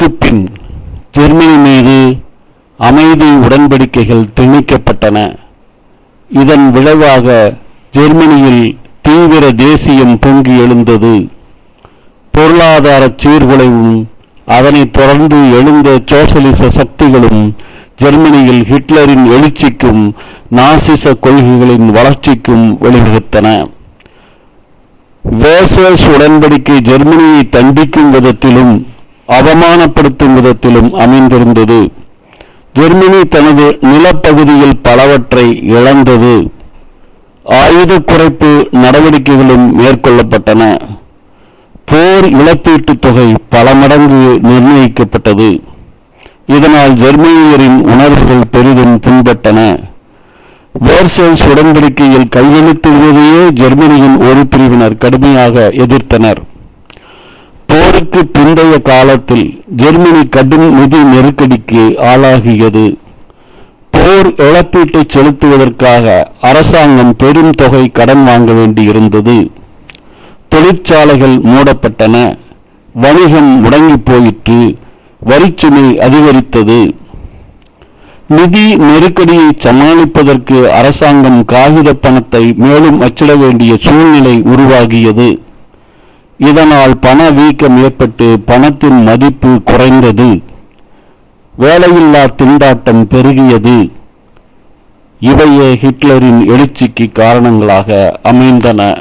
போருக்கு பின் ஜெர்மனி மீது அமைதி உடன்படிக்கைகள் திணிக்கப்பட்டன. இதன் விளைவாக ஜெர்மனியில் தீவிர தேசியம் பொங்கி எழுந்தது. பொருளாதார சீர்குலைவும் அதனைத் தொடர்ந்து எழுந்த சோசலிச சக்திகளும் ஜெர்மனியில் ஹிட்லரின் எழுச்சிக்கும் நாசிச கொள்கைகளின் வளர்ச்சிக்கும் வழிவகுத்தன. வேர்சல்ஸ் உடன்படிக்கை ஜெர்மனியை தண்டிக்கும் விதத்திலும் அவமானப்படுத்தும் விதத்திலும் அமைந்திருந்தது. ஜெர்மனி தனது நிலப்பகுதியில் பலவற்றை இழந்தது. ஆயுத குறைப்பு நடவடிக்கைகளும் மேற்கொள்ளப்பட்டன. போர் இழப்பீட்டுத் தொகை பல மடங்கு நிர்ணயிக்கப்பட்டது. இதனால் ஜெர்மனியரின் உணர்வுகள் பெரிதும் புண்பட்டன. வேர்சல்ஸ் உடன்படிக்கையில் கையெழுத்திடுவதையே ஜெர்மனியின் ஒரு பிரிவினர் கடுமையாக எதிர்த்தனர். போருக்கு பிந்தைய காலத்தில் ஜெர்மனி கடும் நிதி நெருக்கடிக்கு ஆளாகியது. போர் இழப்பீட்டை செலுத்துவதற்காக அரசாங்கம் பெரும் தொகை கடன் வாங்க வேண்டியிருந்தது. தொழிற்சாலைகள் மூடப்பட்டன. வணிகம் முடங்கி போயிற்று. வரிச்சுமை அதிகரித்தது. நிதி நெருக்கடியை சமாளிப்பதற்கு அரசாங்கம் காகித பணத்தை மேலும் அச்சிட வேண்டிய சூழ்நிலை உருவாகியது. இதனால் பணவீக்கம் ஏற்பட்டு பணத்தின் மதிப்பு குறைந்தது. வேலையில்லா திண்டாட்டம் பெருகியது. இவையே ஹிட்லரின் எழுச்சிக்கு காரணங்களாக அமைந்தன.